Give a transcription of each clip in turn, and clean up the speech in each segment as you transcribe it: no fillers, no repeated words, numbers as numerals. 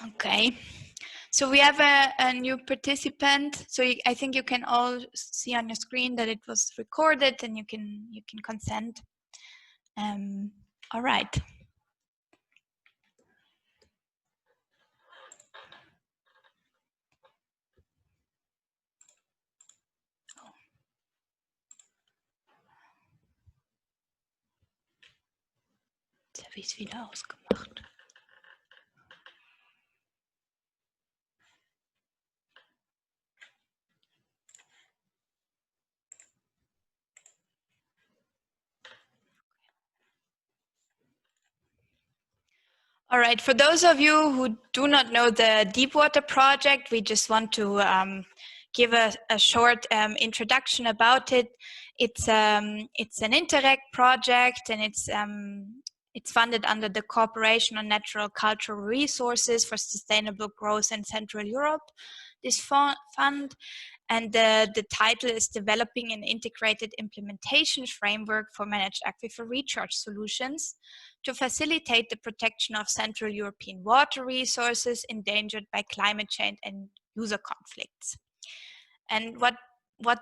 Okay, so we have a new participant. So I think you can all see on your screen that it was recorded, and you can consent. All right. Jetzt habe ich es wieder ausgemacht. All right, for those of you who do not know the Deepwater project, we just want to give a short introduction about it. It's an Interreg project, and it's funded under the Cooperation on Natural Cultural Resources for Sustainable Growth in Central Europe, this fund. And the title is Developing an Integrated Implementation Framework for Managed Aquifer Recharge Solutions to facilitate the protection of Central European water resources endangered by climate change and user conflicts. And what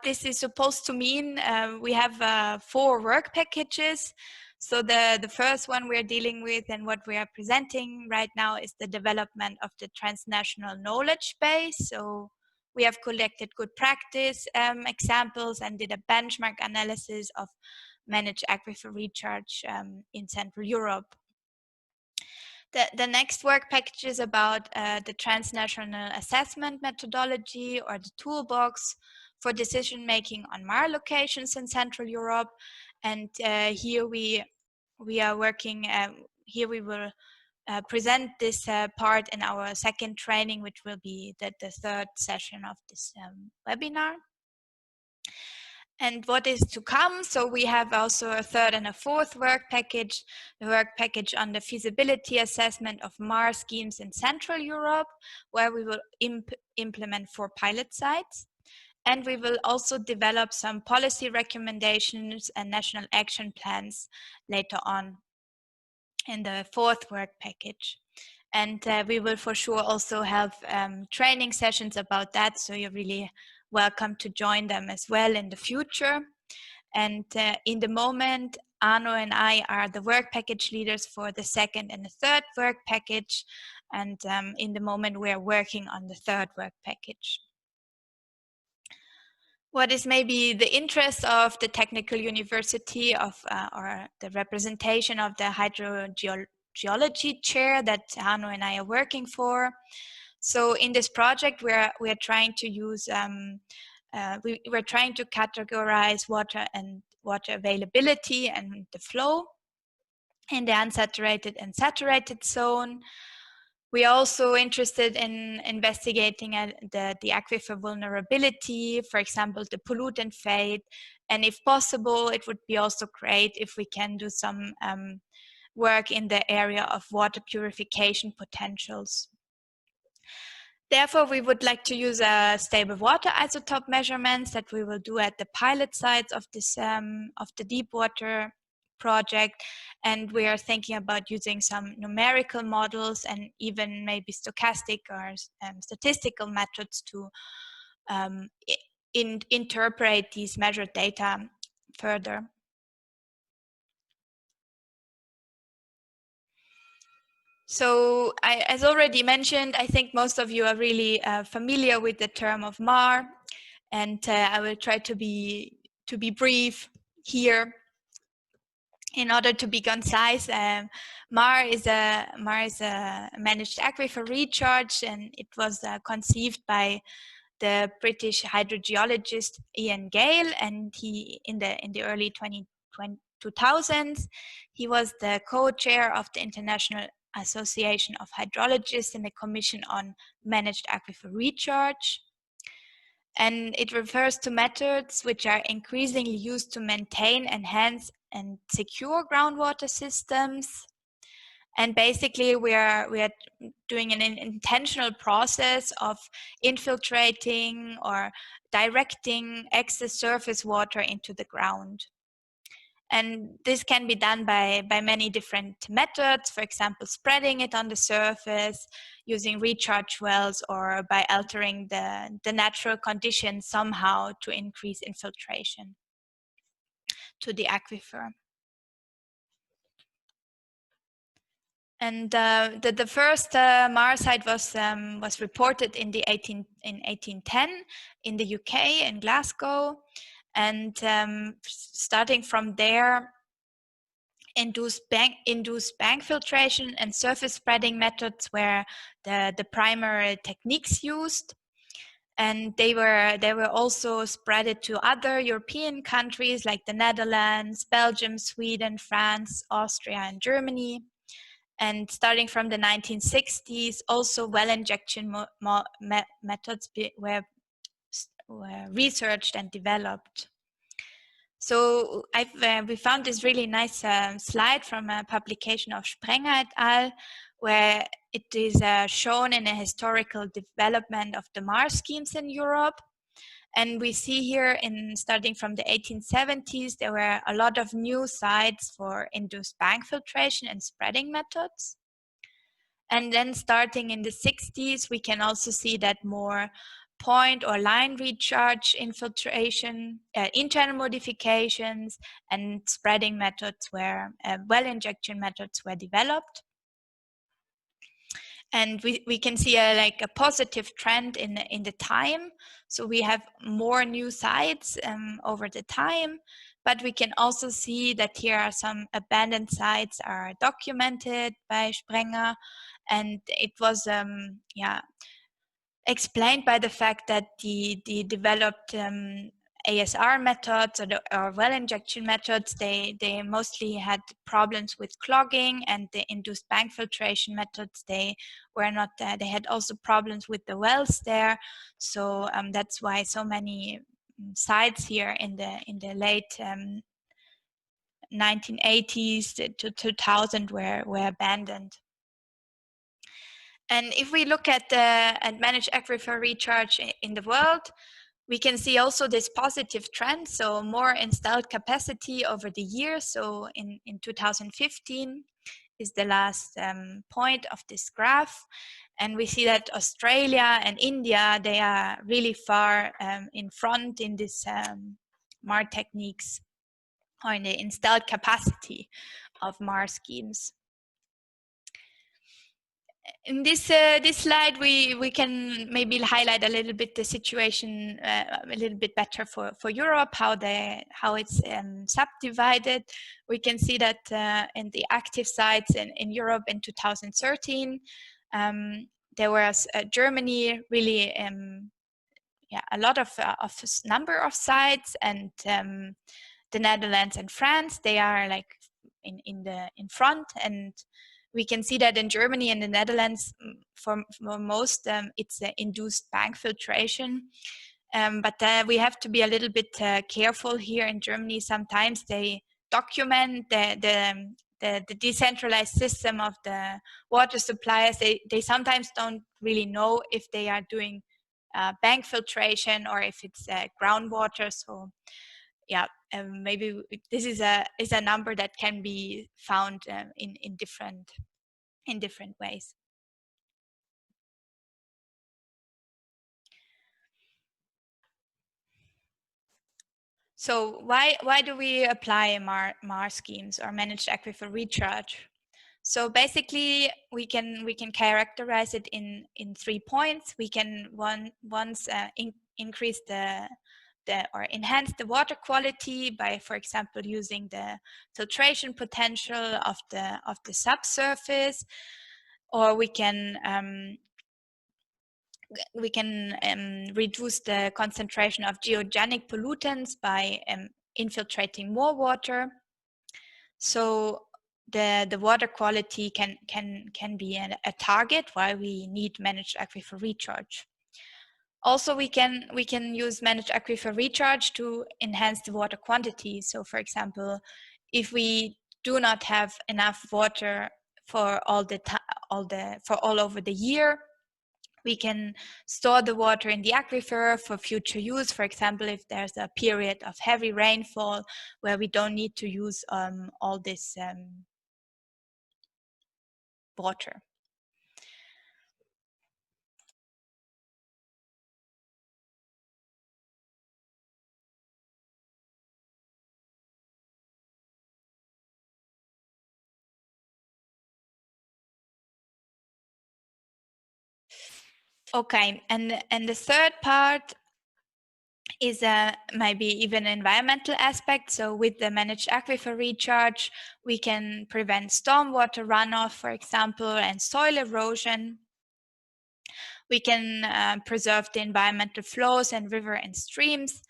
this is supposed to mean, we have 4 work packages. So the first one we're dealing with and what we are presenting right now is the development of the transnational knowledge base. So we have collected good practice examples and did a benchmark analysis of managed aquifer recharge in Central Europe. The next work package is about the transnational assessment methodology, or the toolbox for decision making on MAR locations in Central Europe. And here we are working, here we will present this part in our second training, which will be the third session of this webinar. And what is to come? So we have also a third and a fourth work package, the work package on the feasibility assessment of MAR schemes in Central Europe, where we will implement 4 pilot sites. And we will also develop some policy recommendations and national action plans later on in the fourth work package. And we will for sure also have training sessions about that, so you're really welcome to join them as well in the future. And in the moment, Arno and I are the work package leaders for the second and the third work package. And in the moment, we are working on the third work package. What is maybe the interest of the Technical University of, or the representation of the hydrogeology chair that Arno and I are working for? So in this project, we're trying to use, we're trying to categorize water and water availability and the flow in the unsaturated and saturated zone. We are also interested in investigating the aquifer vulnerability, for example, the pollutant fate, and if possible, it would be also great if we can do some work in the area of water purification potentials. Therefore, we would like to use stable water isotope measurements that we will do at the pilot sites of this of the Deepwater project, and we are thinking about using some numerical models and even maybe stochastic or statistical methods to interpret these measured data further. So as already mentioned, I think most of you are really familiar with the term of MAR, and I will try to be brief here in order to be concise. MAR is a managed aquifer recharge, and it was conceived by the British hydrogeologist Ian Gale, and he in the early 2000s, he was the co-chair of the International Association of Hydrologists in the Commission on Managed Aquifer Recharge. And it refers to methods which are increasingly used to maintain, enhance, and secure groundwater systems. And basically, we are doing an intentional process of infiltrating or directing excess surface water into the ground. And this can be done by many different methods, for example, spreading it on the surface, using recharge wells, or by altering the natural conditions somehow to increase infiltration to the aquifer. And the first Mars site was reported in 1810 in the UK, in Glasgow. And starting from there, induced bank filtration and surface spreading methods were the primary techniques used. And they were also spread to other European countries like the Netherlands, Belgium, Sweden, France, Austria, and Germany. And starting from the 1960s, also well injection methods were researched and developed. So we found this really nice slide from a publication of Sprenger et al., where it is shown in a historical development of the Mars schemes in Europe. And we see here, starting from the 1870s, there were a lot of new sites for induced bank filtration and spreading methods. And then starting in the 60s, we can also see that more point or line recharge infiltration, internal modifications, and spreading methods where well injection methods were developed. And we can see a positive trend in the time. So we have more new sites over the time, but we can also see that here are some abandoned sites are documented by Sprenger, and it was explained by the fact that the developed ASR methods or well injection methods, they mostly had problems with clogging, and the induced bank filtration methods, they were not they had also problems with the wells there. So that's why so many sites here in the late 1980s to 2000 were abandoned. And if we look at managed aquifer recharge in the world, we can see also this positive trend. So more installed capacity over the years. So in 2015 is the last point of this graph. And we see that Australia and India, they are really far in front in this MAR techniques, or in the installed capacity of MAR schemes. In this slide, we can maybe highlight a little bit the situation a little bit better for Europe, how it's subdivided. We can see that in the active sites in Europe in 2013, there was Germany really a lot of number of sites, and the Netherlands and France, they are like in front. And we can see that in Germany and the Netherlands, for most, it's induced bank filtration. But we have to be a little bit careful here in Germany. Sometimes they document the decentralized system of the water suppliers. They sometimes don't really know if they are doing bank filtration or if it's groundwater. So yeah, maybe this is a number that can be found in different ways. So why do we apply MAR schemes or managed aquifer recharge? So basically, we can characterize it in 3 points. We can increase or enhance the water quality by, for example, using the filtration potential of the subsurface, or we can reduce the concentration of geogenic pollutants by infiltrating more water. So the water quality can be a target why we need managed aquifer recharge. Also, we can use managed aquifer recharge to enhance the water quantity. So, for example, if we do not have enough water for all over the year, We can store the water in the aquifer for future use. For example, if there's a period of heavy rainfall where we don't need to use all this water. Okay, and the third part is maybe even environmental aspect. So with the managed aquifer recharge, we can prevent stormwater runoff, for example, and soil erosion. We can preserve the environmental flows and river and streams,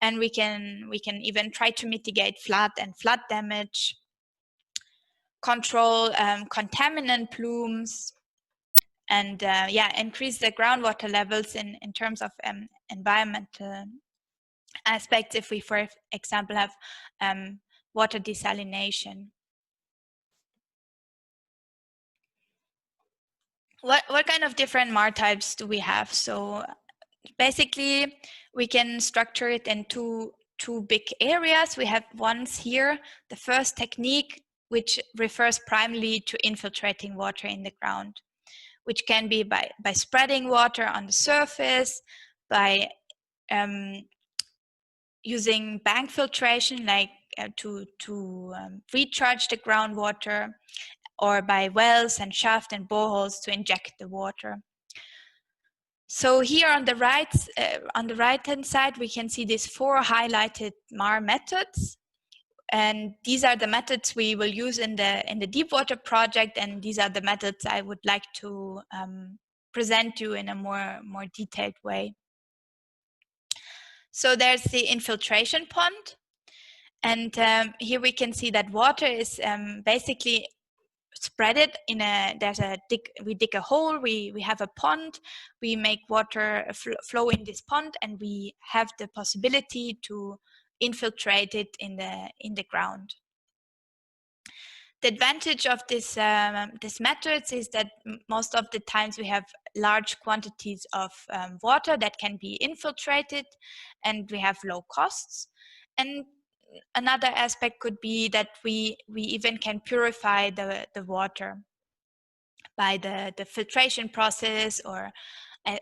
and we can even try to mitigate flood and flood damage, control contaminant plumes, and increase the groundwater levels in terms of environmental aspects if we, for example, have water desalination. What kind of different MAR types do we have? So basically, we can structure it in two big areas. We have ones here, the first technique, which refers primarily to infiltrating water in the ground, which can be by spreading water on the surface, by using bank filtration, like to recharge the groundwater, or by wells and shaft and boreholes to inject the water. So here on the right-hand side, we can see these 4 highlighted MAR methods, and these are the methods we will use in the Deepwater project, and these are the methods I would like to present you in a more detailed way. So there's the infiltration pond, and here we can see that water is basically spread it in we dig a hole, we have a pond, we make water flow in this pond, and we have the possibility to infiltrate it in the ground. The advantage of this method is that most of the times we have large quantities of water that can be infiltrated, and we have low costs. And another aspect could be that we even can purify the water by the filtration process, or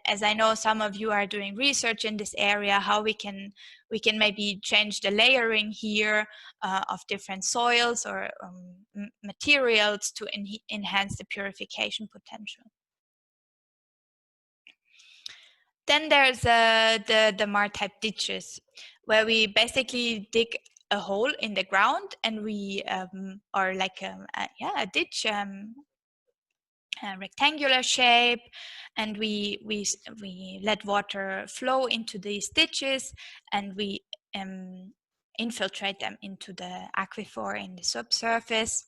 as I know some of you are doing research in this area, how we can maybe change the layering here of different soils or materials to enhance the purification potential. Then there's the MAR type ditches, where we basically dig a hole in the ground, and we or like a ditch, a rectangular shape, and we let water flow into these ditches, and we infiltrate them into the aquifer in the subsurface.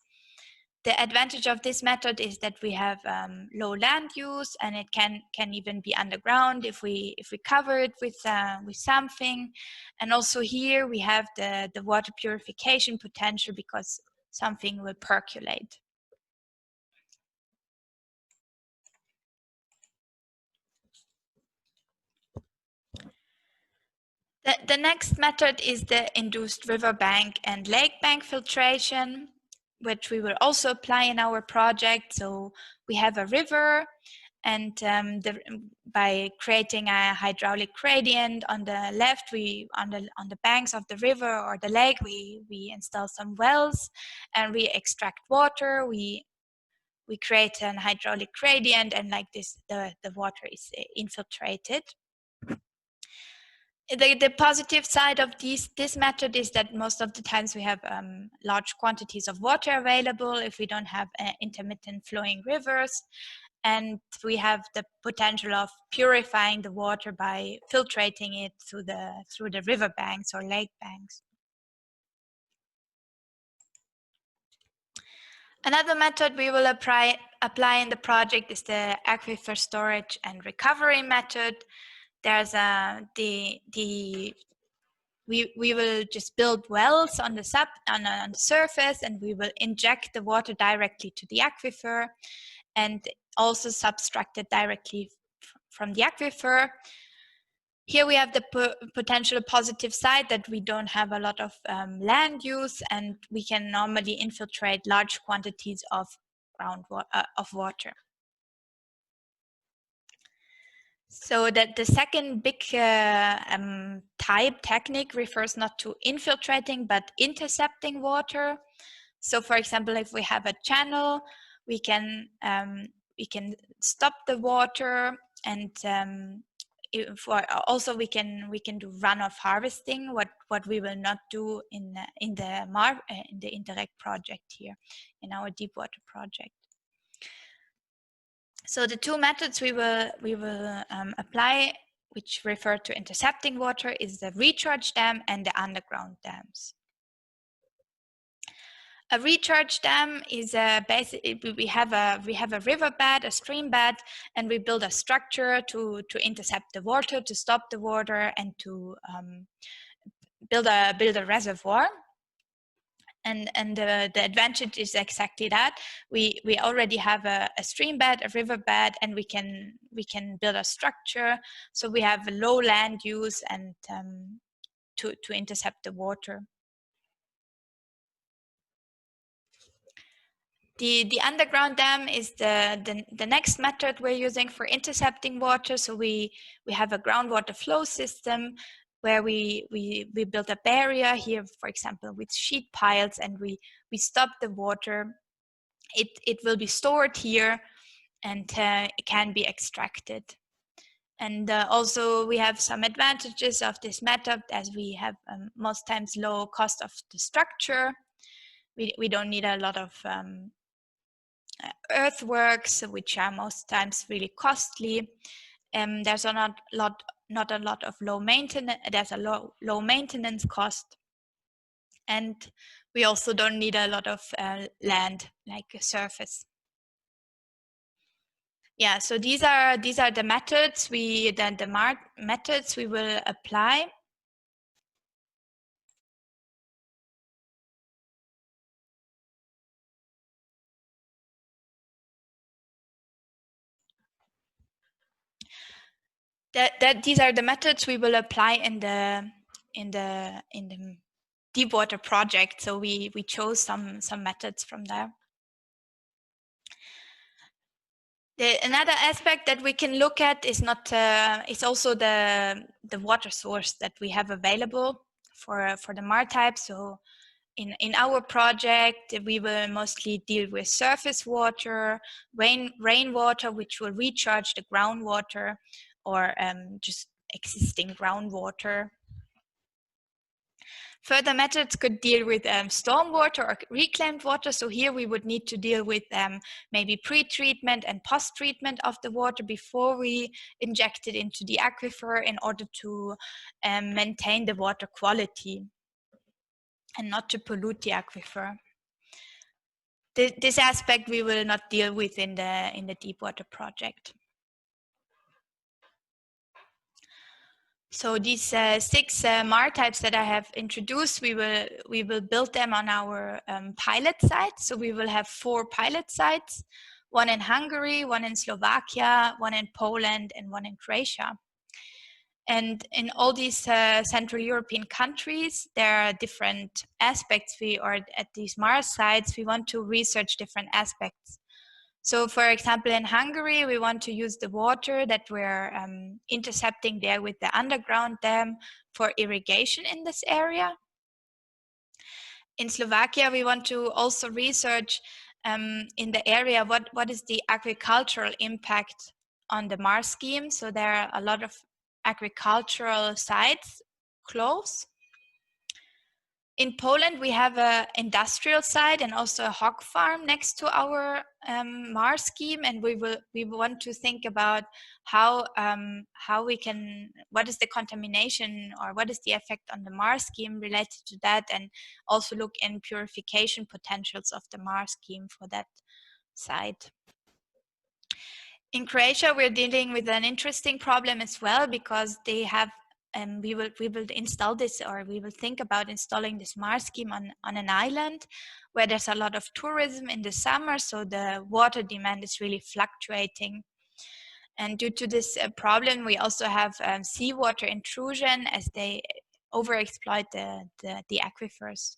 The advantage of this method is that we have low land use, and it can even be underground if we cover it with something. And also here we have the water purification potential, because something will percolate. The next method is the induced riverbank and lake bank filtration, which we will also apply in our project. So we have a river, and by creating a hydraulic gradient on the left, on the banks of the river or the lake, we install some wells, and we extract water. We create an hydraulic gradient, and like this, the water is infiltrated. The positive side of this method is that most of the times we have large quantities of water available if we don't have intermittent flowing rivers, and we have the potential of purifying the water by filtrating it through the river banks or lake banks. Another method we will apply in the project is the aquifer storage and recovery method. There's we will just build wells on the surface, and we will inject the water directly to the aquifer, and also subtract it directly from the aquifer. Here we have the potential positive side that we don't have a lot of land use, and we can normally infiltrate large quantities of water. So that the second big technique refers not to infiltrating but intercepting water. So for example, if we have a channel, we can stop the water, and also we can do runoff harvesting, what we will not do in the Interreg project here, in our deep water project. So the two methods we will apply, which refer to intercepting water, is the recharge dam and the underground dams. A recharge dam is basically we have a riverbed, a stream bed, and we build a structure to intercept the water, to stop the water, and to build a reservoir. And the advantage is exactly that we already have a stream bed, a river bed, and we can build a structure, so we have a low land use and to intercept the water. The underground dam is the next method we're using for intercepting water. So we have a groundwater flow system where we build a barrier here, for example, with sheet piles, and we stop the water. It will be stored here, and it can be extracted. And also we have some advantages of this method, as we have most times low cost of the structure. We don't need a lot of earthworks, which are most times really costly. There's not a lot of low maintenance. There's a low maintenance cost, and we also don't need a lot of land, like a surface. Yeah, so these are the methods the methods we will apply. These are the methods we will apply in the deep water project. So we chose some methods from there. Another aspect that we can look at is it's also the water source that we have available for the MAR type. So in our project, we will mostly deal with surface water, rainwater, which will recharge the groundwater, or just existing groundwater. Further methods could deal with stormwater or reclaimed water. So here we would need to deal with maybe pre-treatment and post-treatment of the water before we inject it into the aquifer, in order to maintain the water quality and not to pollute the aquifer. This aspect we will not deal with in the deep water project. So these 6 MAR types that I have introduced, we will build them on our pilot sites. So we will have 4 pilot sites, one in Hungary, one in Slovakia, one in Poland, and one in Croatia. And in all these Central European countries, there are different aspects. Or at these MAR sites, we want to research different aspects. So for example, in Hungary, we want to use the water that we're intercepting there with the underground dam for irrigation in this area. In Slovakia, we want to also research in the area what is the agricultural impact on the MAR scheme. So there are a lot of agricultural sites close. In Poland, we have an industrial site and also a hog farm next to our MAR scheme, and we want to think about how we can, what is the contamination or what is the effect on the MAR scheme related to that, and also look in purification potentials of the MAR scheme for that site. In Croatia, we're dealing with an interesting problem as well, because they have we will install this, or we will think about installing this MAR scheme on an island where there's a lot of tourism in the summer, so the water demand is really fluctuating. And due to this problem, we also have seawater intrusion as they overexploit the aquifers.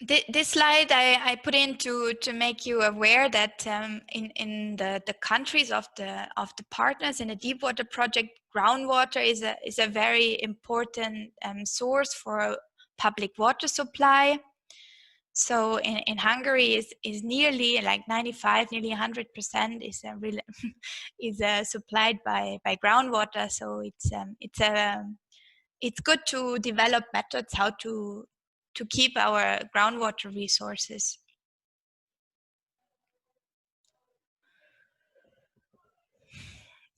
This slide I put in to make you aware that in the countries of the partners in the Deepwater project, groundwater is a very important source for public water supply. So in Hungary is nearly like 95, nearly 100% is really is supplied by groundwater. So it's good to develop methods how to keep our groundwater resources.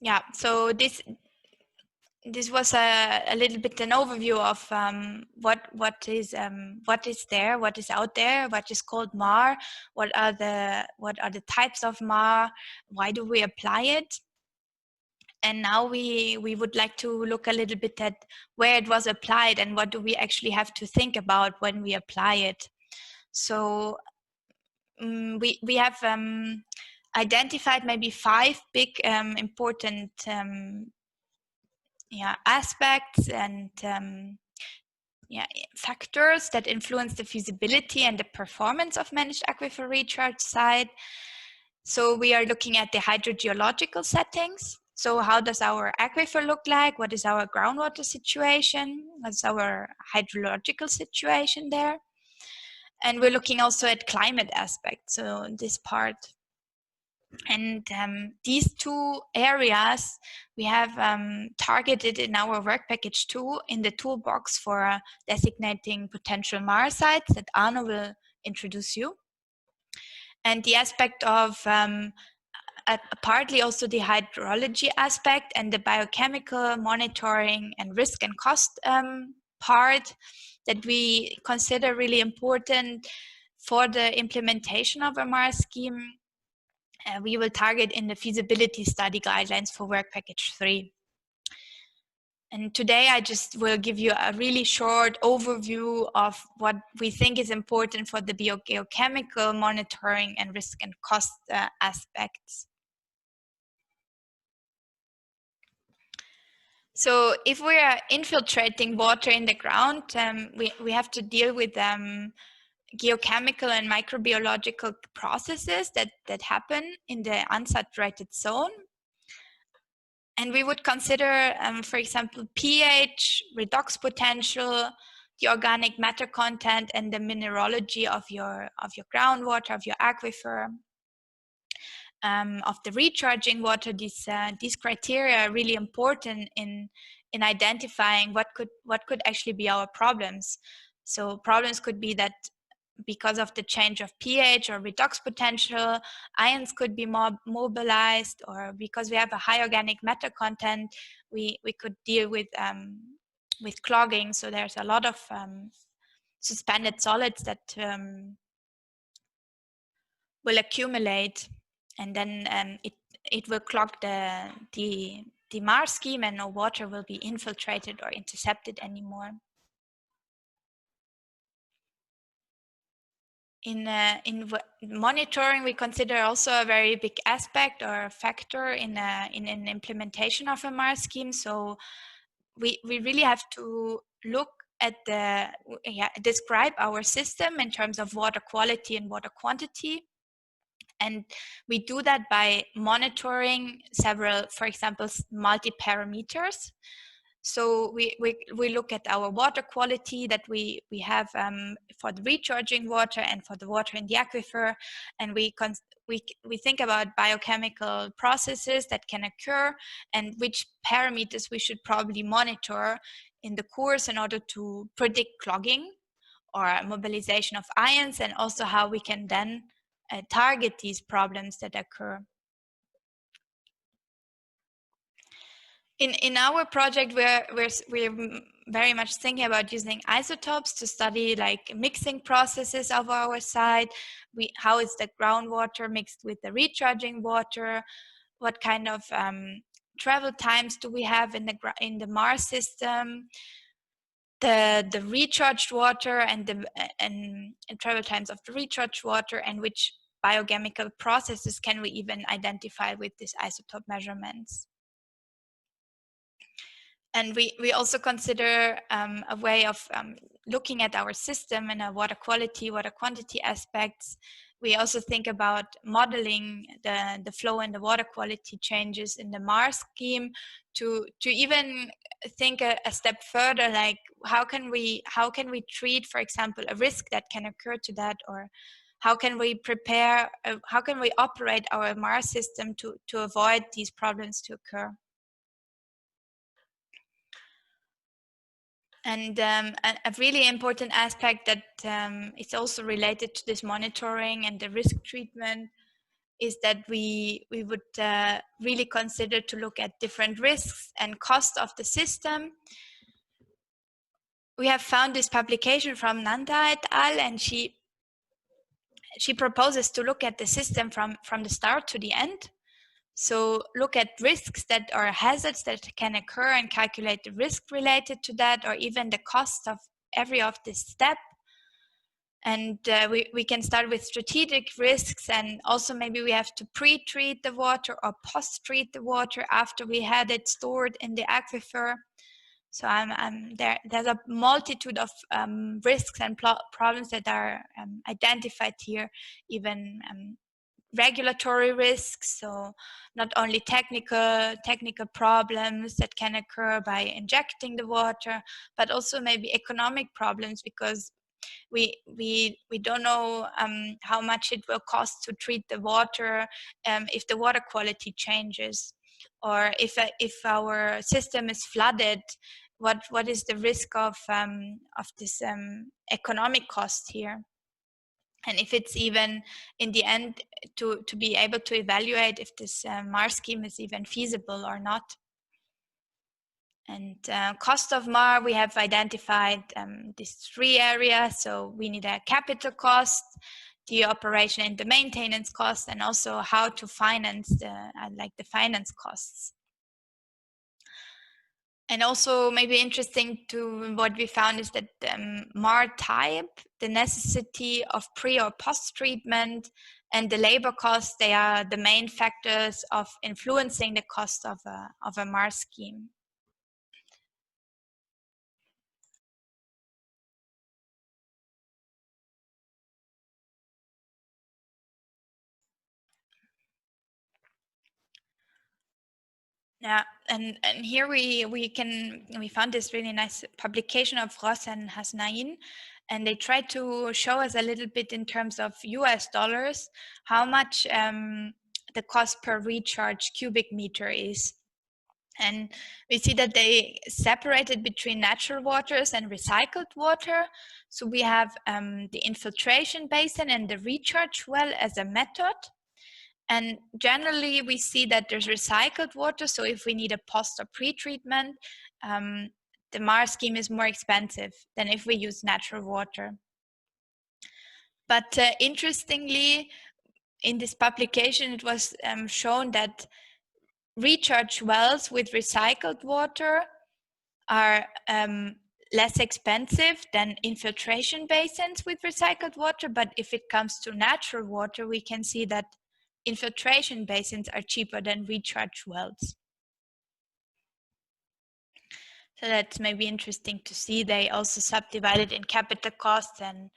Yeah, so this was a little bit an overview of what is there, what is out there, what is called MAR, what are the types of MAR, why do we apply it? And now we would like to look a little bit at where it was applied and what do we actually have to think about when we apply it. So we have identified maybe 5 big important aspects and factors that influence the feasibility and the performance of managed aquifer recharge site. So we are looking at the hydrogeological settings. So how does our aquifer look like? What is our groundwater situation? What's our hydrological situation there? And we're looking also at climate aspects, so this part. And these 2 areas we have targeted in our work package 2 in the toolbox for designating potential MAR sites that Arno will introduce you. And the aspect of partly also the hydrology aspect and the biochemical monitoring and risk and cost part that we consider really important for the implementation of a MAR scheme. We will target in the feasibility study guidelines for work package 3. And today I just will give you a really short overview of what we think is important for the biogeochemical monitoring and risk and cost aspects. So if we are infiltrating water in the ground, we have to deal with geochemical and microbiological processes that happen in the unsaturated zone. And we would consider, for example, pH, redox potential, the organic matter content, and the mineralogy of your groundwater, of your aquifer, of the recharging water. These criteria are really important in identifying what could actually be our problems. So problems could be that because of the change of pH or redox potential, ions could be more mobilized, or because we have a high organic matter content, we could deal with clogging. So there's a lot of suspended solids that will accumulate, and then it will clog the MAR scheme, and no water will be infiltrated or intercepted anymore. In monitoring, we consider also a very big aspect or factor in an implementation of a MAR scheme. So we really have to look at describe our system in terms of water quality and water quantity. And we do that by monitoring several, for example, multi-parameters. So we look at our water quality that we have for the recharging water and for the water in the aquifer, and we think about biochemical processes that can occur and which parameters we should probably monitor in the course in order to predict clogging or mobilization of ions, and also how we can then target these problems that occur. In our project, we're very much thinking about using isotopes to study like mixing processes of our site. How is the groundwater mixed with the recharging water? What kind of travel times do we have in the MAR system? the recharged water and the and travel times of the recharged water, and which biochemical processes can we even identify with these isotope measurements. And we also consider a way of looking at our system and our water quality, water quantity aspects. We also think about modeling the flow and the water quality changes in the MAR scheme to even think a step further, like how can we treat, for example, a risk that can occur to that, or how can we prepare, how can we operate our MAR system to avoid these problems to occur. And a really important aspect that is also related to this monitoring and the risk treatment is that we would really consider to look at different risks and cost of the system. We have found this publication from Nanda et al., and she proposes to look at the system from the start to the end. So look at risks that are hazards that can occur and calculate the risk related to that, or even the cost of every of this step. And we can start with strategic risks, and also maybe we have to pre-treat the water or post-treat the water after we had it stored in the aquifer. So there's a multitude of risks and problems that are identified here, even regulatory risks, so not only technical problems that can occur by injecting the water, but also maybe economic problems, because we don't know how much it will cost to treat the water if the water quality changes, or if our system is flooded, what is the risk of this economic cost here. And if it's even in the end to be able to evaluate if this MAR scheme is even feasible or not. And cost of MAR, we have identified these three areas. So we need a capital cost, the operation and the maintenance cost, and also how to finance the finance costs. And also maybe interesting to what we found is that MAR type, the necessity of pre or post treatment, and the labor costs, they are the main factors of influencing the cost of a MAR scheme. Yeah, and here we found this really nice publication of Ross and Hasnain, and they tried to show us a little bit in terms of US dollars how much the cost per recharge cubic meter is. And we see that they separated between natural waters and recycled water. So we have the infiltration basin and the recharge well as a method. And generally, we see that there's recycled water. So if we need a post or pre-treatment, the MAR scheme is more expensive than if we use natural water. But interestingly, in this publication, it was shown that recharge wells with recycled water are less expensive than infiltration basins with recycled water. But if it comes to natural water, we can see that infiltration basins are cheaper than recharge wells. So that's maybe interesting to see. They also subdivided in capital costs and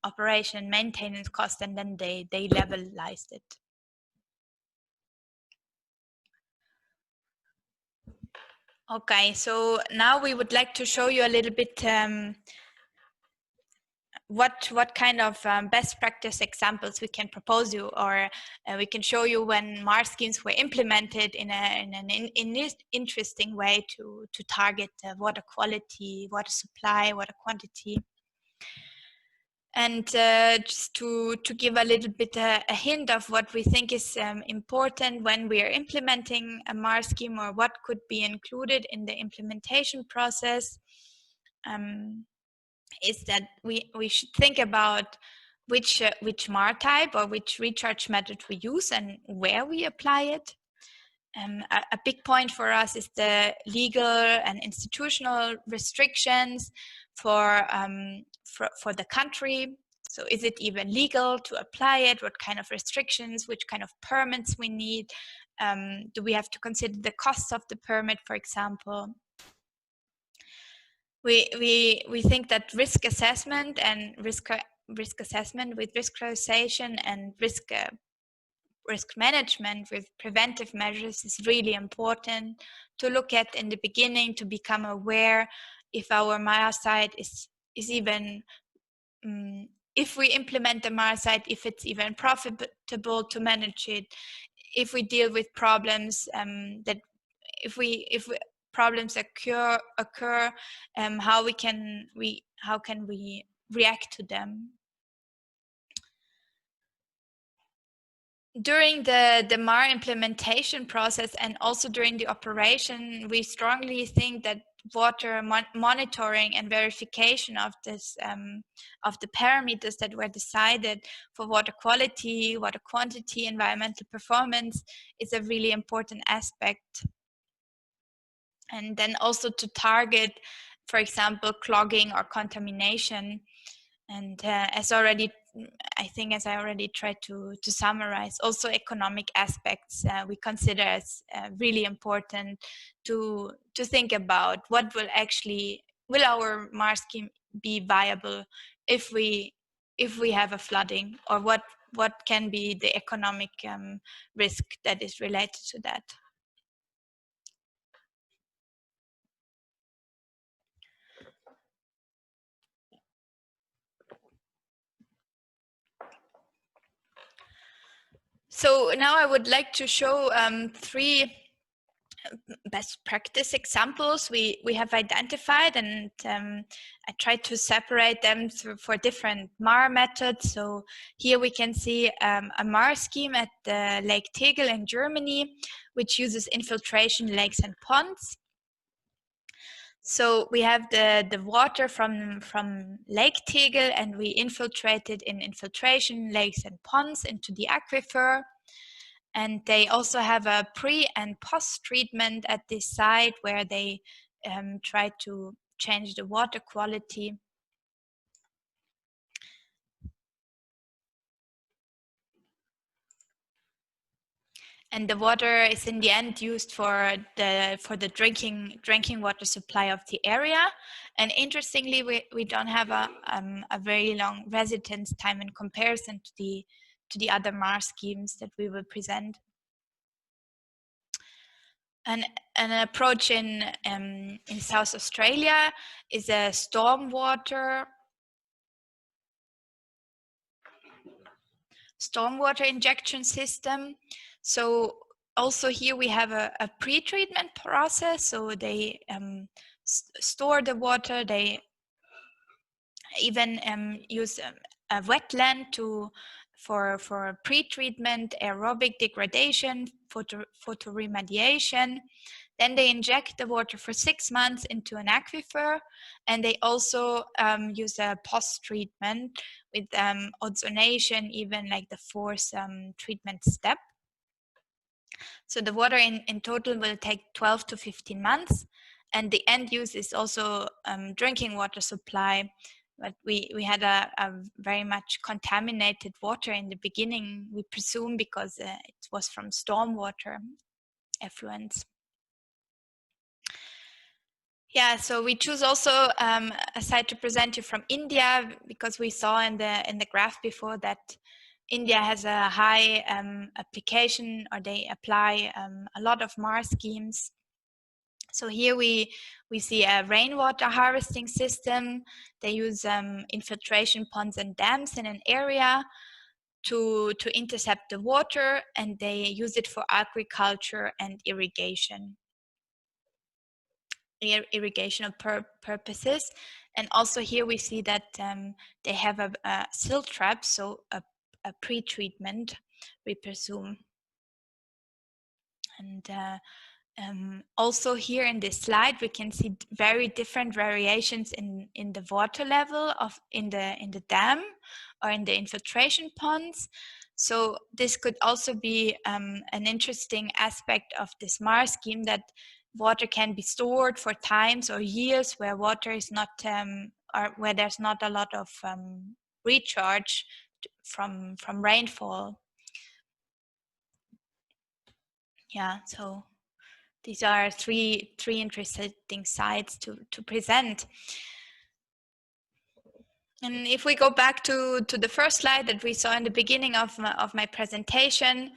operation and maintenance costs, and then they levelized it. Okay, so now we would like to show you a little bit what kind of best practice examples we can propose you, or we can show you when MAR schemes were implemented in an interesting way to target water quality, water supply, water quantity. And just to give a little bit a hint of what we think is important when we are implementing a MAR scheme, or what could be included in the implementation process, is that we should think about which MAR type or which recharge method we use and where we apply it. A big point for us is the legal and institutional restrictions for the country. So is it even legal to apply it? What kind of restrictions, which kind of permits we need? Do we have to consider the cost of the permit, for example? We think that risk assessment and risk assessment with risk realization and risk management with preventive measures is really important to look at in the beginning, to become aware if our Maya site is even if we implement the Maya site, if it's even profitable to manage it, if we deal with problems that if problems occur, how can we react to them. During the MAR implementation process and also during the operation, we strongly think that water monitoring and verification of this of the parameters that were decided for water quality, water quantity, environmental performance is a really important aspect. And then also to target, for example, clogging or contamination. And as I already tried to summarize, also economic aspects we consider as really important to think about. What will our MAR scheme be viable if we have a flooding, or what can be the economic risk that is related to that. So now I would like to show 3 best practice examples we have identified, and I tried to separate them for different MAR methods. So here we can see a MAR scheme at the Lake Tegel in Germany, which uses infiltration lakes and ponds. So we have the water from Lake Tegel, and we infiltrate it in infiltration lakes and ponds into the aquifer. And they also have a pre and post treatment at this site where they try to change the water quality. And the water is in the end used for the drinking water supply of the area. And interestingly, we don't have a very long residence time in comparison to the other MAR schemes that we will present. An approach in South Australia is a stormwater injection system. So also here we have a pre-treatment process. So they store the water. They even use a wetland for pre-treatment, aerobic degradation, photoremediation. Then they inject the water for 6 months into an aquifer, and they also use a post-treatment with ozonation, even like the 4th treatment step. So the water in total will take 12 to 15 months, and the end use is also drinking water supply. But we had a very much contaminated water in the beginning, we presume, because it was from stormwater effluents. Yeah, so we choose also a site to present you from India, because we saw in the graph before that India has a high application, or they apply a lot of MAR schemes. So here we see a rainwater harvesting system. They use infiltration ponds and dams in an area to intercept the water, and they use it for agriculture and irrigational purposes. And also here we see that they have a silt trap, so a pre-treatment, we presume. And also here in this slide we can see very different variations in the water level in the dam or in the infiltration ponds. So this could also be an interesting aspect of this MAR scheme, that water can be stored for times or years where water is not, or where there's not a lot of recharge from rainfall. Yeah, so these are three interesting sides to present. And if we go back to the first slide that we saw in the beginning of my presentation,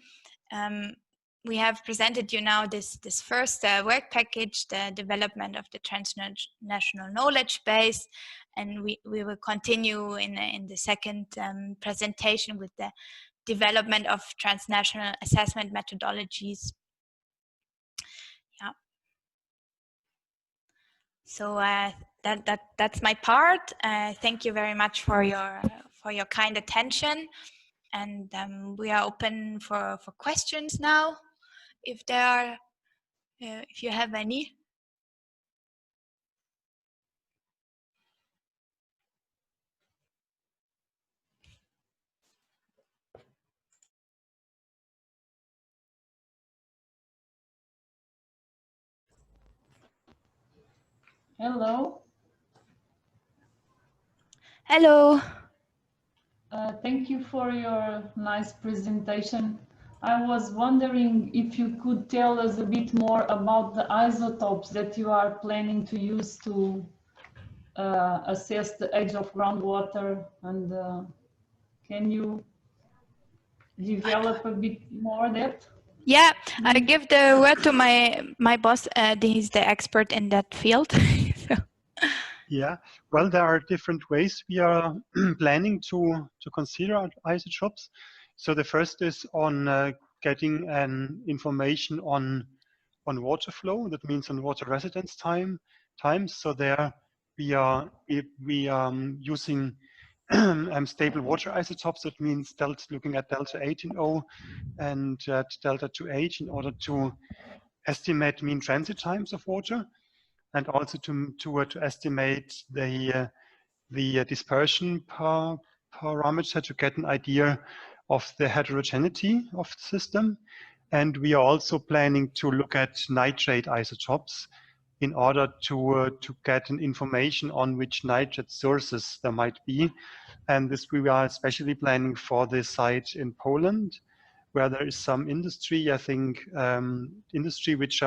we have presented you now this first work package, the development of the transnational knowledge base, and we will continue in the second presentation with the development of transnational assessment methodologies. Yeah. So that's my part. Thank you very much for your kind attention, and we are open for questions now, if there are, if you have any. Hello. Hello. Thank you for your nice presentation. I was wondering if you could tell us a bit more about the isotopes that you are planning to use to assess the age of groundwater, and can you develop a bit more that? Yeah, I give the word to my boss. He's the expert in that field. So. Yeah, well, there are different ways we are planning to consider isotopes. So the first is on getting an information on water flow. That means on water residence times. So there we are using stable water isotopes. That means looking at delta 18O and delta 2H in order to estimate mean transit times of water, and also to estimate the dispersion parameter to get an idea of the heterogeneity of the system. And we are also planning to look at nitrate isotopes in order to get an information on which nitrate sources there might be. And this we are especially planning for the site in Poland, where there is some industry, I think, industry which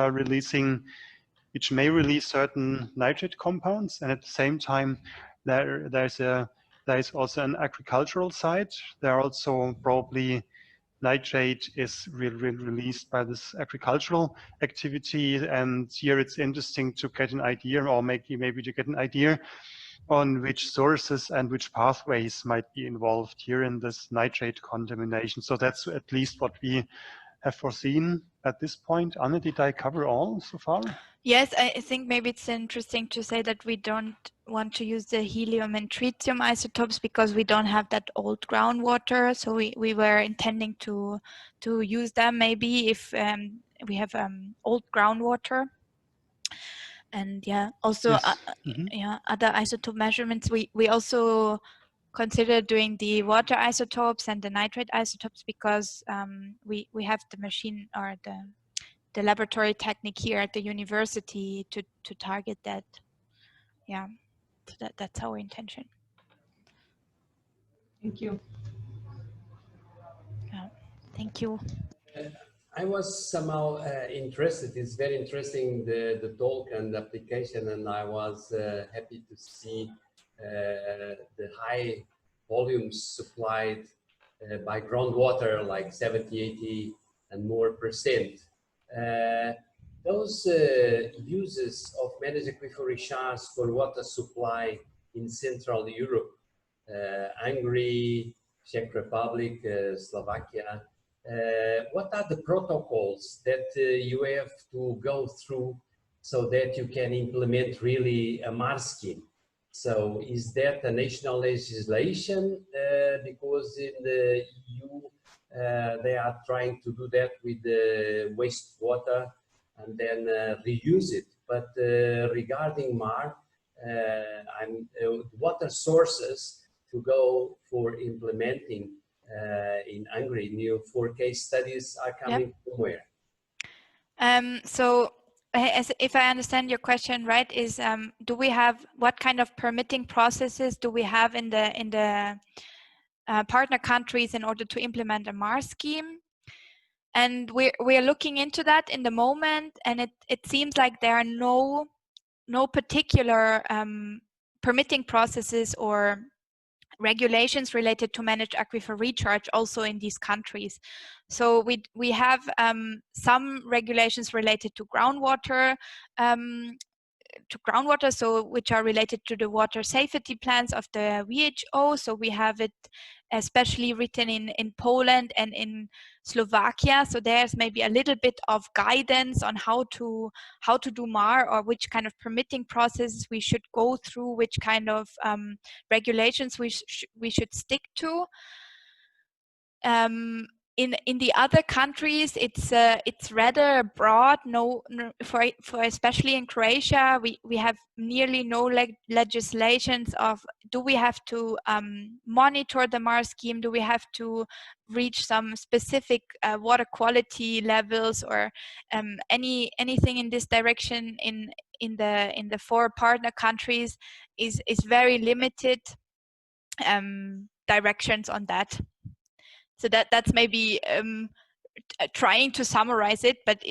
may release certain nitrate compounds, and at the same time, there is also an agricultural site. There are also probably nitrate is released by this agricultural activity, and here it's interesting to get an idea, or maybe to get an idea on which sources and which pathways might be involved here in this nitrate contamination. So that's at least what we have foreseen at this point. Anna, did I cover all so far? Yes, I think maybe it's interesting to say that we don't want to use the helium and tritium isotopes because we don't have that old groundwater. So we were intending to use them maybe if we have old groundwater. And yeah, also Yes. yeah, other isotope measurements. We also consider doing the water isotopes and the nitrate isotopes because we have the machine or the laboratory technique here at the university to target that. Yeah, so that's our intention. Thank you. Yeah, thank you. I was somehow interested. It's very interesting, the talk and the application, and I was happy to see the high volumes supplied by groundwater, like 70, 80 and more %. Those uses of managed aquifer recharge for water supply in Central Europe, Hungary, Czech Republic, Slovakia, what are the protocols that you have to go through so that you can implement really a MAR scheme? So is that a national legislation? Because in the EU, they are trying to do that with the wastewater and then reuse it. But regarding MAR, water sources to go for implementing in Hungary. New 4 case studies are coming from where? So if I understand your question right, is do we have, what kind of permitting processes do we have in the partner countries in order to implement a MAR scheme? And we're looking into that in the moment, and it seems like there are no particular permitting processes or regulations related to managed aquifer recharge also in these countries. So we have some regulations related to groundwater, so which are related to the water safety plans of the WHO. So we have it especially written in Poland and in Slovakia. So there's maybe a little bit of guidance on how to do MAR, or which kind of permitting processes we should go through, which kind of regulations we should stick to. In the other countries, it's rather broad. For especially in Croatia, we have nearly no legislations of, do we have to monitor the MAR scheme? Do we have to reach some specific water quality levels, or anything in this direction in the 4 partner countries is very limited directions on that. So that's maybe trying to summarize it, but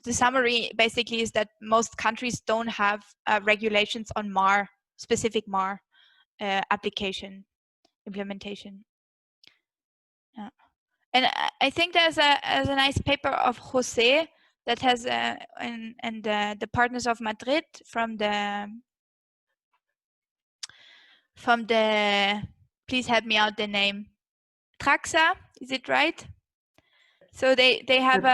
the summary basically is that most countries don't have regulations on MAR, specific MAR application implementation. Yeah. And I think there's a nice paper of Jose that has and the partners of Madrid from the please help me out the name. Traxa, is it right? So they have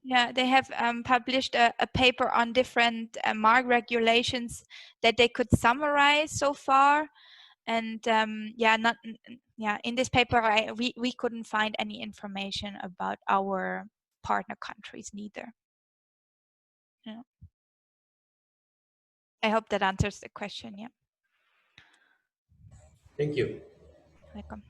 they have published a paper on different MAR regulations that they could summarize so far, and in this paper we couldn't find any information about our partner countries neither. Yeah. I hope that answers the question. Yeah. Thank you. Welcome.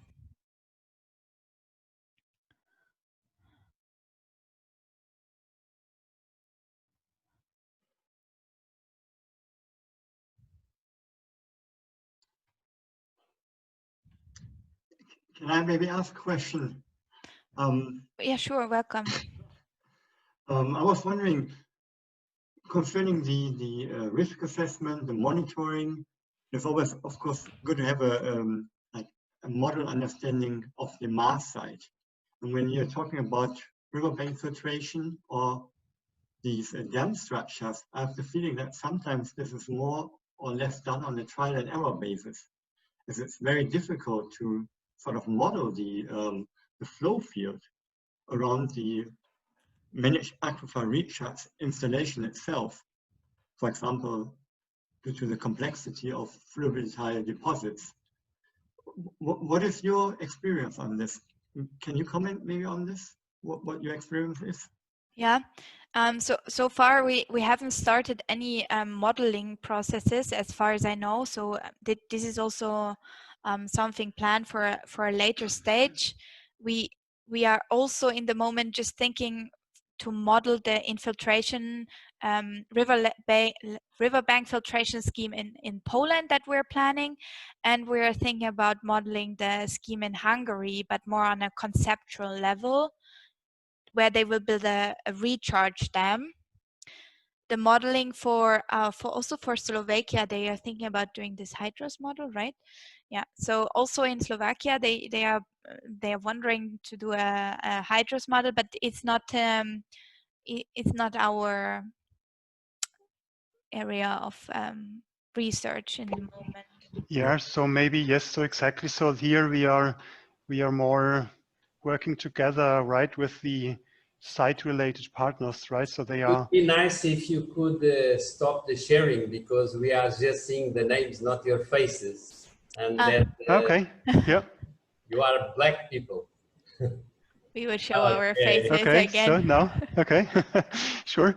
Can I maybe ask a question? Yeah, sure. Welcome. I was wondering, concerning the risk assessment, the monitoring, it's always, of course, good to have a model understanding of the mass side. And when you're talking about riverbank filtration or these dam structures, I have the feeling that sometimes this is more or less done on a trial and error basis, as it's very difficult to sort of model the flow field around the managed aquifer recharge installation itself. For example, due to the complexity of fluviatile deposits. What is your experience on this? Can you comment maybe on this? What your experience is? Yeah. So far we haven't started any modeling processes as far as I know. So this is also something planned for a later stage. We are also in the moment just thinking to model the infiltration riverbank filtration scheme in Poland that we're planning, and we're thinking about modeling the scheme in Hungary, but more on a conceptual level, where they will build a recharge dam. The modeling for Slovakia, they are thinking about doing this hydros model, right? Yeah. So also in Slovakia, they are wondering to do a hydros model, but it's not our area of research in the moment. Yeah. So maybe yes. So exactly. So here we are more working together, right, with the site-related partners, right? So they are. It would be nice if you could stop the sharing, because we are just seeing the names, not your faces, and then Okay. Yeah. you are black people. We will show our faces okay, again. So now, okay, sure.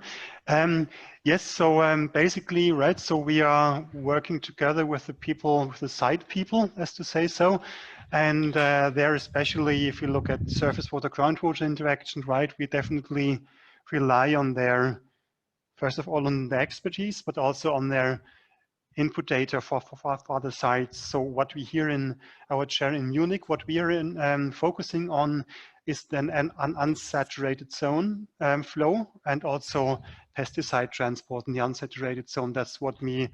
Yes, so basically, right, so we are working together with the people, with the site people, as to say so. And there, especially if you look at surface water groundwater interaction, right, we definitely rely on their, first of all, on the expertise, but also on their input data for other sites. So what we hear in our chair in Munich, what we are focusing on is then an unsaturated zone flow and also pesticide transport in the unsaturated zone. That's what we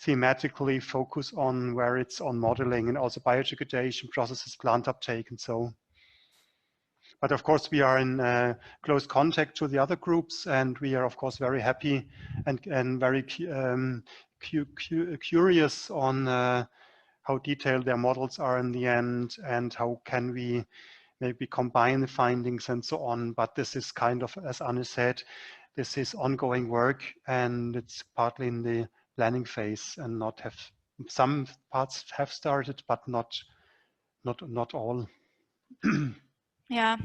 thematically focus on, where it's on modeling and also biodegradation processes, plant uptake and so. But of course, we are in close contact to the other groups, and we are of course very happy and very curious on how detailed their models are in the end, and how can we maybe combine the findings and so on. But this is kind of, as Anne said, this is ongoing work, and it's partly in the planning phase, and not have, some parts have started, but not all. Yeah,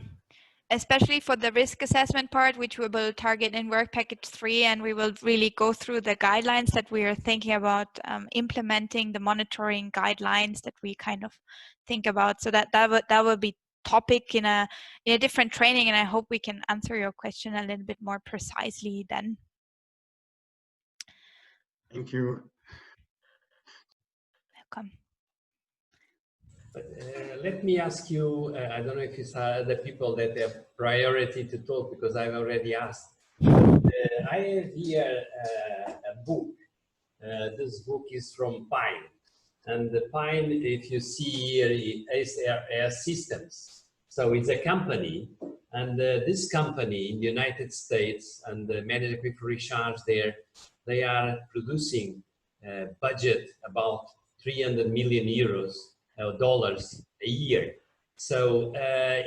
especially for the risk assessment part, which we will target in work package 3, and we will really go through the guidelines that we are thinking about implementing, the monitoring guidelines that we kind of think about. So that will be topic in a different training, and I hope we can answer your question a little bit more precisely then. Thank you. Welcome. Let me ask you, I don't know if it's the people that have priority to talk, because I've already asked. But, I have here a book. This book is from Pine. And the Pine, if you see here, is Air Systems. So it's a company. And this company in the United States, and the managed aquifer recharge there, they are producing budget about 300 million euros. Dollars a year. So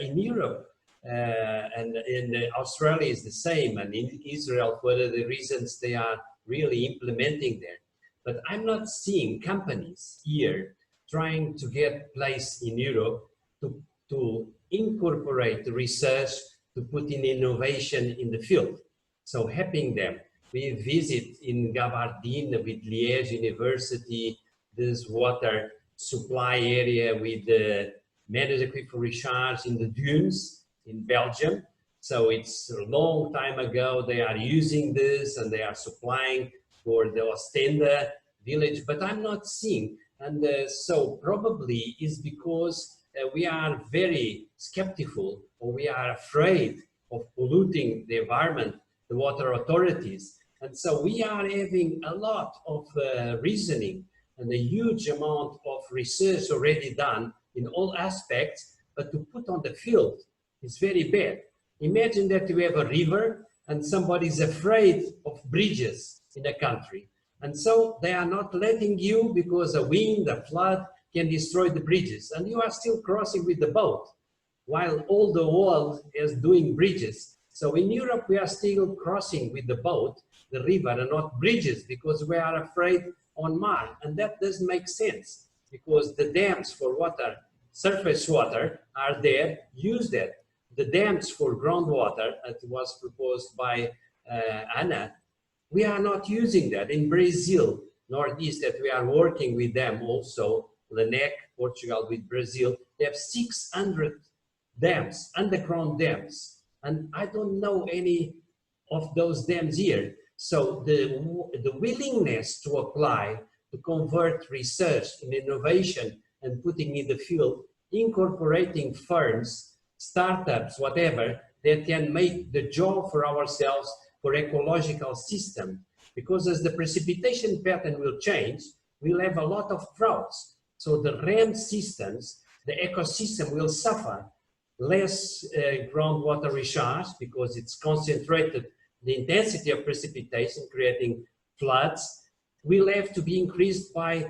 in Europe and in Australia is the same, and in Israel, for the reasons they are really implementing there. But I'm not seeing companies here trying to get place in Europe to incorporate the research, to put in innovation in the field. So helping them. We visit in Gabardine with Liège University, this water supply area with the managed aquifer recharge in the dunes in Belgium. So it's a long time ago they are using this, and they are supplying for the Ostende village, but I'm not seeing. And so probably is because we are very skeptical, or we are afraid of polluting the environment, the water authorities. And so we are having a lot of reasoning and a huge amount of research already done in all aspects, but to put on the field is very bad. Imagine that you have a river and somebody is afraid of bridges in a country. And so they are not letting you, because a wind, a flood can destroy the bridges, and you are still crossing with the boat, while all the world is doing bridges. So in Europe, we are still crossing with the boat, the river, and not bridges, because we are afraid on Mars. And that doesn't make sense, because the dams for water, surface water, are there, use that. The dams for groundwater, that was proposed by Anna, we are not using that. In Brazil, Northeast, that we are working with them also, Lenec, Portugal with Brazil, they have 600 dams, underground dams. And I don't know any of those dams here. So the willingness to apply, to convert research and innovation and putting in the field, incorporating firms, startups, whatever, that can make the job for ourselves for ecological system. Because as the precipitation pattern will change, we'll have a lot of droughts. So the REM systems, the ecosystem will suffer. Less groundwater recharge, because it's concentrated the intensity of precipitation, creating floods, will have to be increased by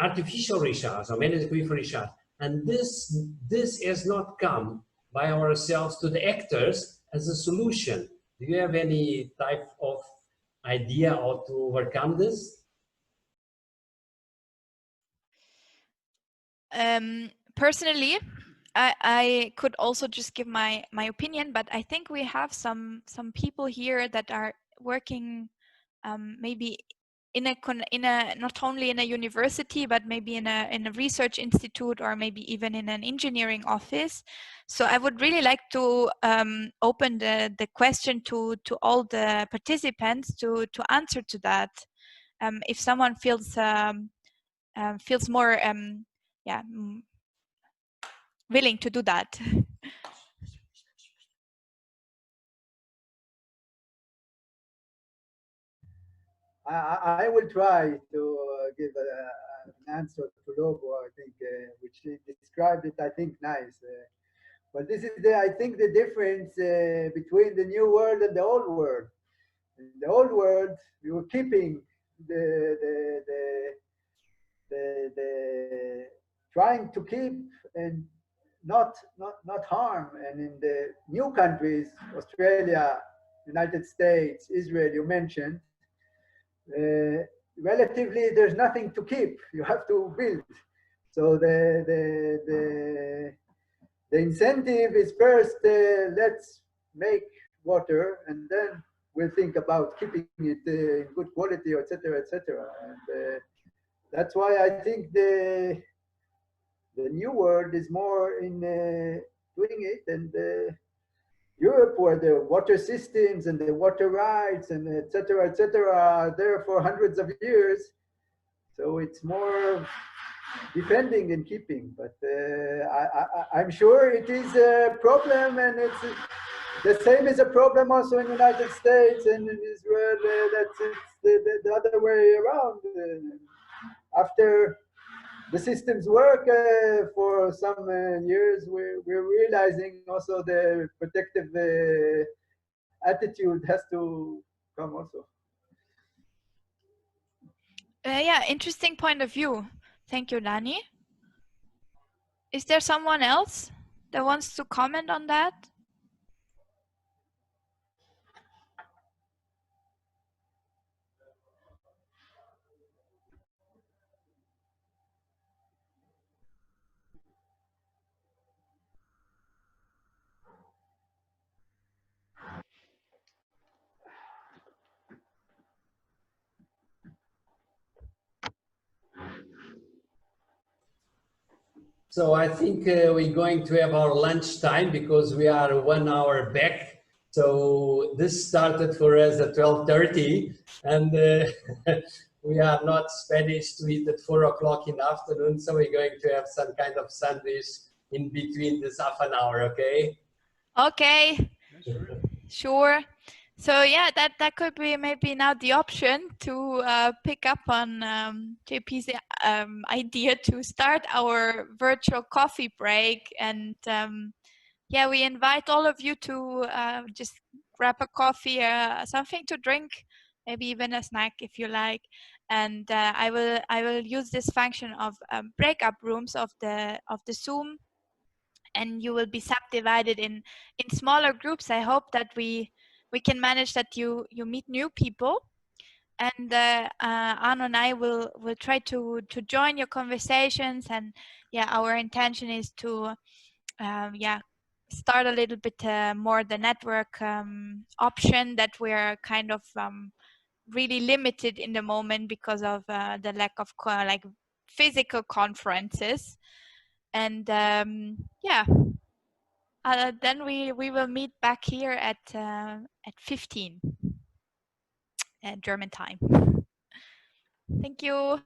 artificial recharge or managed aquifer recharge. And this has not come by ourselves to the actors as a solution. Do you have any type of idea how to overcome this? Personally, I could also just give my opinion, but I think we have some people here that are working maybe not only in a university, but maybe in a research institute, or maybe even in an engineering office. So I would really like to open the question to all the participants to answer to that. If someone feels more yeah, willing to do that. I will try to give an answer to Lobo, I think, which he described it, I think, nice. But this is, I think, the difference between the new world and the old world. In the old world, we were keeping the trying to keep and not harm. And in the new countries, Australia, United States, Israel, you mentioned, relatively there's nothing to keep. You have to build. So the incentive is first, let's make water, and then we'll think about keeping it in good quality, etc., etc. And that's why I think the new world is more in doing it, and Europe, where the water systems and the water rights and etc., etc., are there for hundreds of years. So it's more defending and keeping. But I'm sure it is a problem, and it's the same as a problem also in the United States and in Israel. That's the other way around. After the systems work for some years, we're realizing also the protective attitude has to come also. Yeah, interesting point of view. Thank you, Dani. Is there someone else that wants to comment on that? So I think we're going to have our lunch time because we are 1 hour back. So this started for us at 12:30, and we are not Spanish to eat at 4 o'clock in the afternoon. So we're going to have some kind of sandwich in between this half an hour, okay? Okay, Sure. sure. So yeah, that could be maybe now the option to pick up on JP's idea to start our virtual coffee break. And yeah, we invite all of you to just grab a coffee, something to drink, maybe even a snack if you like. And I will use this function of breakup rooms of the Zoom, and you will be subdivided in smaller groups. I hope that we can manage that you meet new people, and Arno and I will try to join your conversations. And yeah, our intention is to yeah, start a little bit more the network option that we're kind of really limited in the moment because of the lack of like physical conferences. And yeah, then we will meet back here at 15 German time. Thank you.